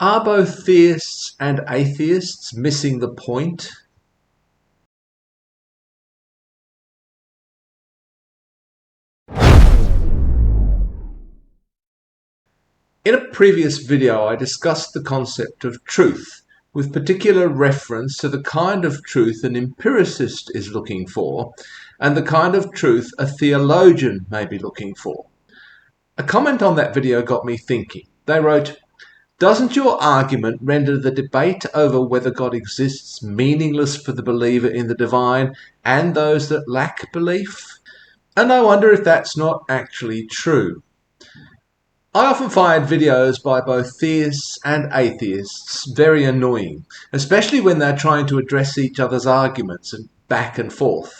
Are both theists and atheists missing the point? In a previous video, I discussed the concept of truth, with particular reference to the kind of truth an empiricist is looking for, and the kind of truth a theologian may be looking for. A comment on that video got me thinking. They wrote, "Doesn't your argument render the debate over whether God exists meaningless for the believer in the divine and those that lack belief?" And I wonder if that's not actually true. I often find videos by both theists and atheists very annoying, especially when they're trying to address each other's arguments and back and forth.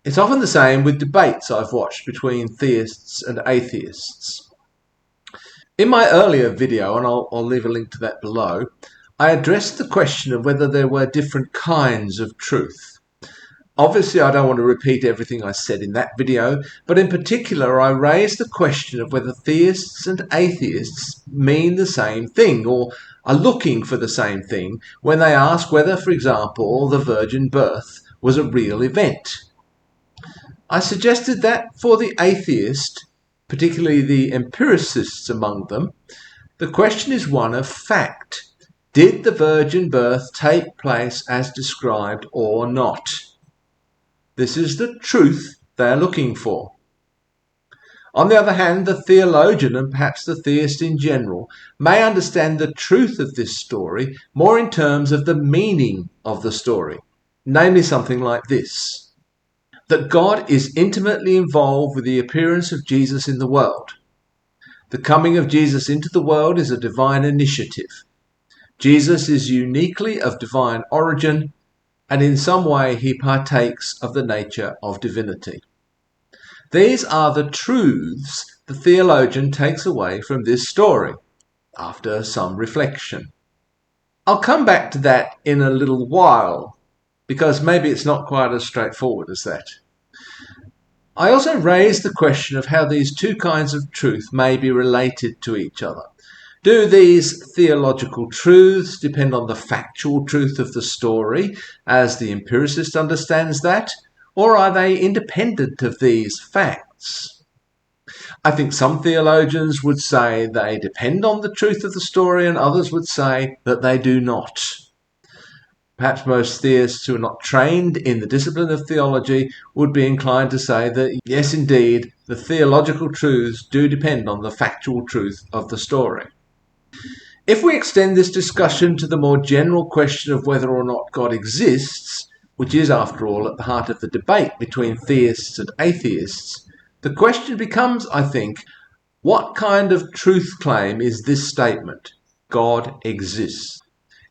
It's often the same with debates I've watched between theists and atheists. In my earlier video, and I'll leave a link to that below, I addressed the question of whether there were different kinds of truth. Obviously, I don't want to repeat everything I said in that video, but in particular, I raised the question of whether theists and atheists mean the same thing or are looking for the same thing when they ask whether, for example, the virgin birth was a real event. I suggested that for the atheist, particularly the empiricists among them, the question is one of fact. Did the virgin birth take place as described or not? This is the truth they are looking for. On the other hand, the theologian, and perhaps the theist in general, may understand the truth of this story more in terms of the meaning of the story, namely something like this: that God is intimately involved with the appearance of Jesus in the world. The coming of Jesus into the world is a divine initiative. Jesus is uniquely of divine origin, and in some way he partakes of the nature of divinity. These are the truths the theologian takes away from this story, after some reflection. I'll come back to that in a little while, because maybe it's not quite as straightforward as that. I also raised the question of how these two kinds of truth may be related to each other. Do these theological truths depend on the factual truth of the story, as the empiricist understands that, or are they independent of these facts? I think some theologians would say they depend on the truth of the story, and others would say that they do not. Perhaps most theists who are not trained in the discipline of theology would be inclined to say that, yes, indeed, the theological truths do depend on the factual truth of the story. If we extend this discussion to the more general question of whether or not God exists, which is, after all, at the heart of the debate between theists and atheists, the question becomes, I think, what kind of truth claim is this statement, God exists?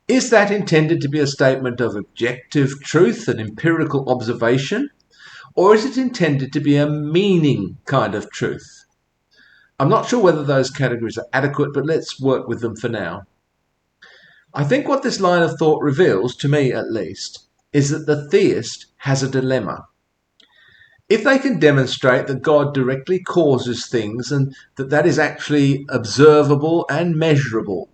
Is that intended to be a statement of objective truth and empirical observation, or is it intended to be a meaning kind of truth? I'm not sure whether those categories are adequate, but let's work with them for now. I think what this line of thought reveals, to me at least, is that the theist has a dilemma. If they can demonstrate that God directly causes things and that is actually observable and measurable,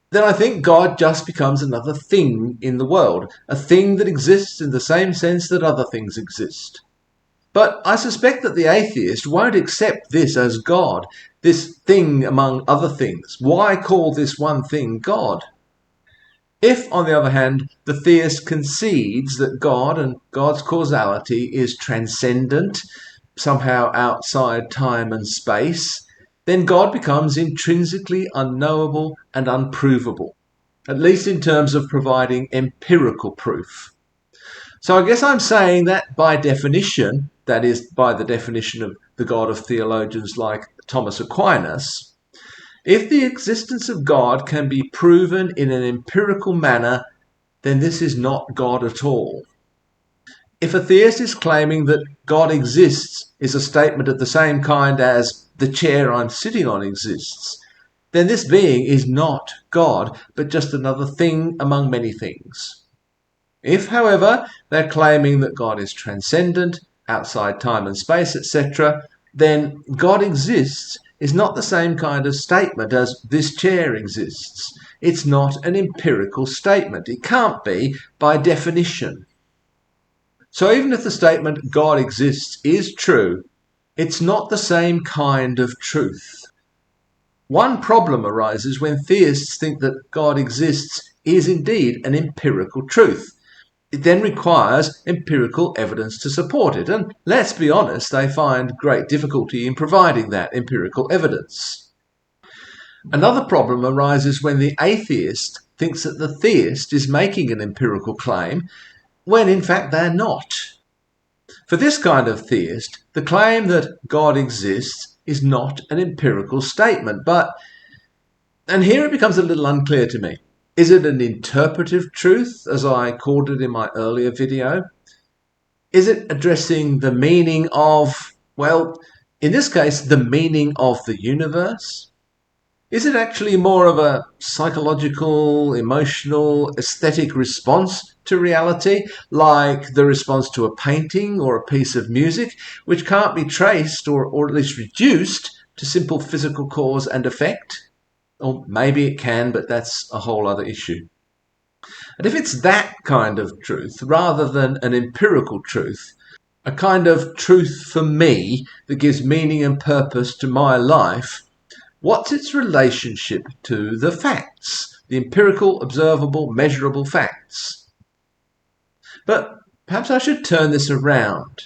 then I think God just becomes another thing in the world, a thing that exists in the same sense that other things exist. But I suspect that the atheist won't accept this as God, this thing among other things. Why call this one thing God? If, on the other hand, the theist concedes that God and God's causality is transcendent, somehow outside time and space, then God becomes intrinsically unknowable and unprovable, at least in terms of providing empirical proof. So I guess I'm saying that by definition, that is, by the definition of the God of theologians like Thomas Aquinas, if the existence of God can be proven in an empirical manner, then this is not God at all. If a theist is claiming that God exists is a statement of the same kind as the chair I'm sitting on exists, then this being is not God, but just another thing among many things. If, however, they're claiming that God is transcendent, outside time and space, etc., then God exists is not the same kind of statement as this chair exists. It's not an empirical statement. It can't be by definition. So even if the statement God exists is true, it's not the same kind of truth. One problem arises when theists think that God exists is indeed an empirical truth. It then requires empirical evidence to support it, and let's be honest, they find great difficulty in providing that empirical evidence. Another problem arises when the atheist thinks that the theist is making an empirical claim, when in fact they're not. For this kind of theist, the claim that God exists is not an empirical statement, and here it becomes a little unclear to me. Is it an interpretive truth, as I called it in my earlier video? Is it addressing the meaning of, well, in this case, the meaning of the universe? Is it actually more of a psychological, emotional, aesthetic response to reality, like the response to a painting or a piece of music, which can't be traced or at least reduced to simple physical cause and effect? Or maybe it can, but that's a whole other issue. And if it's that kind of truth, rather than an empirical truth, a kind of truth for me that gives meaning and purpose to my life, what's its relationship to the facts, the empirical, observable, measurable facts? But perhaps I should turn this around.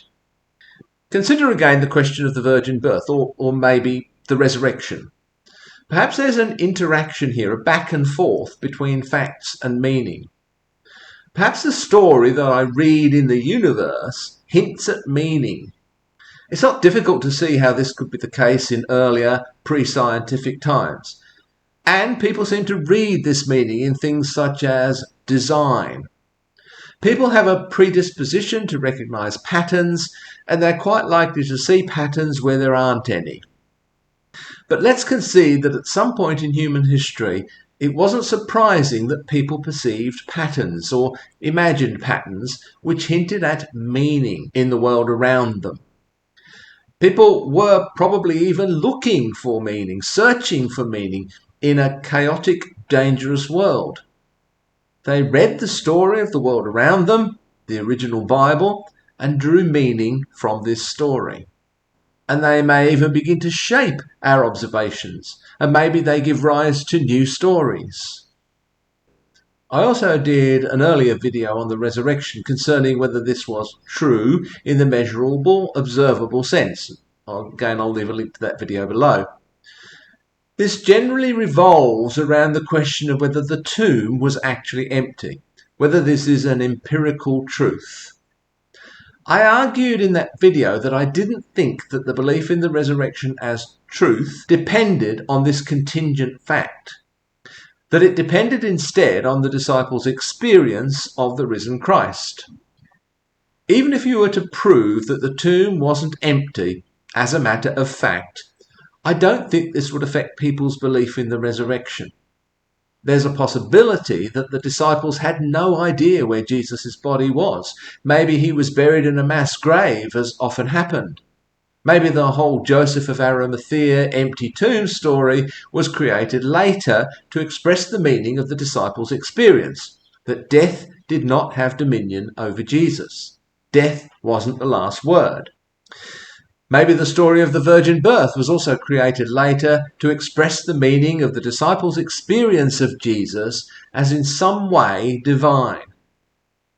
Consider again the question of the virgin birth, or maybe the resurrection. Perhaps there's an interaction here, a back and forth between facts and meaning. Perhaps the story that I read in the universe hints at meaning. It's not difficult to see how this could be the case in earlier pre-scientific times. And people seem to read this meaning in things such as design. People have a predisposition to recognize patterns, and they're quite likely to see patterns where there aren't any. But let's concede that at some point in human history, it wasn't surprising that people perceived patterns or imagined patterns which hinted at meaning in the world around them. People were probably even looking for meaning, searching for meaning in a chaotic, dangerous world. They read the story of the world around them, the original Bible, and drew meaning from this story. And they may even begin to shape our observations, and maybe they give rise to new stories. I also did an earlier video on the resurrection concerning whether this was true in the measurable, observable sense. Again, I'll leave a link to that video below. This generally revolves around the question of whether the tomb was actually empty, whether this is an empirical truth. I argued in that video that I didn't think that the belief in the resurrection as truth depended on this contingent fact, that it depended instead on the disciples' experience of the risen Christ. Even if you were to prove that the tomb wasn't empty as a matter of fact, I don't think this would affect people's belief in the resurrection. There's a possibility that the disciples had no idea where Jesus' body was. Maybe he was buried in a mass grave, as often happened. Maybe the whole Joseph of Arimathea empty tomb story was created later to express the meaning of the disciples' experience, that death did not have dominion over Jesus. Death wasn't the last word. Maybe the story of the virgin birth was also created later to express the meaning of the disciples' experience of Jesus as in some way divine.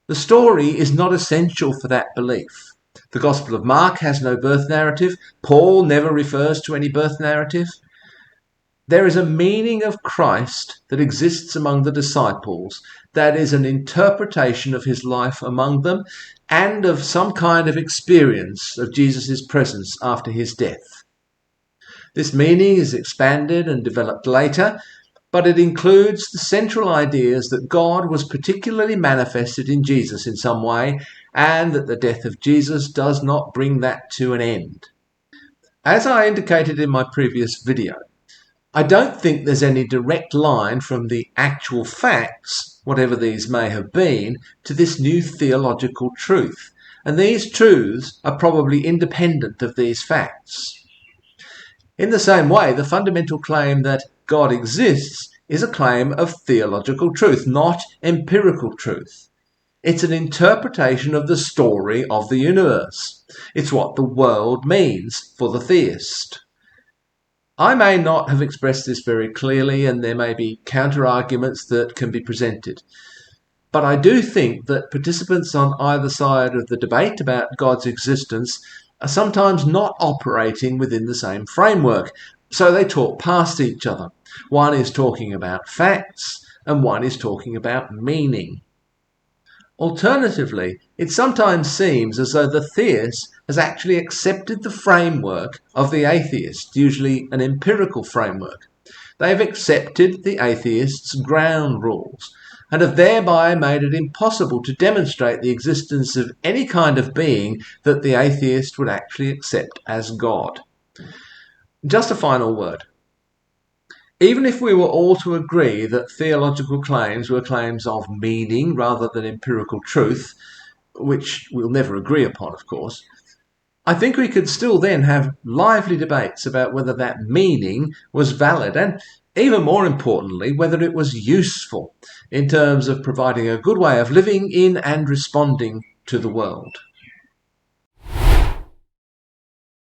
The story is not essential for that belief. The Gospel of Mark has no birth narrative. Paul never refers to any birth narrative. There is a meaning of Christ that exists among the disciples that is an interpretation of his life among them and of some kind of experience of Jesus' presence after his death. This meaning is expanded and developed later, but it includes the central ideas that God was particularly manifested in Jesus in some way, and that the death of Jesus does not bring that to an end. As I indicated in my previous video, I don't think there's any direct line from the actual facts, whatever these may have been, to this new theological truth. And these truths are probably independent of these facts. In the same way, the fundamental claim that God exists is a claim of theological truth, not empirical truth. It's an interpretation of the story of the universe. It's what the world means for the theist. I may not have expressed this very clearly, and there may be counter-arguments that can be presented. But I do think that participants on either side of the debate about God's existence are sometimes not operating within the same framework, so they talk past each other. One is talking about facts, and one is talking about meaning. Alternatively, it sometimes seems as though the theist has actually accepted the framework of the atheist, usually an empirical framework. They have accepted the atheist's ground rules and have thereby made it impossible to demonstrate the existence of any kind of being that the atheist would actually accept as God. Just a final word. Even if we were all to agree that theological claims were claims of meaning rather than empirical truth, which we'll never agree upon, of course, I think we could still then have lively debates about whether that meaning was valid and, even more importantly, whether it was useful in terms of providing a good way of living in and responding to the world.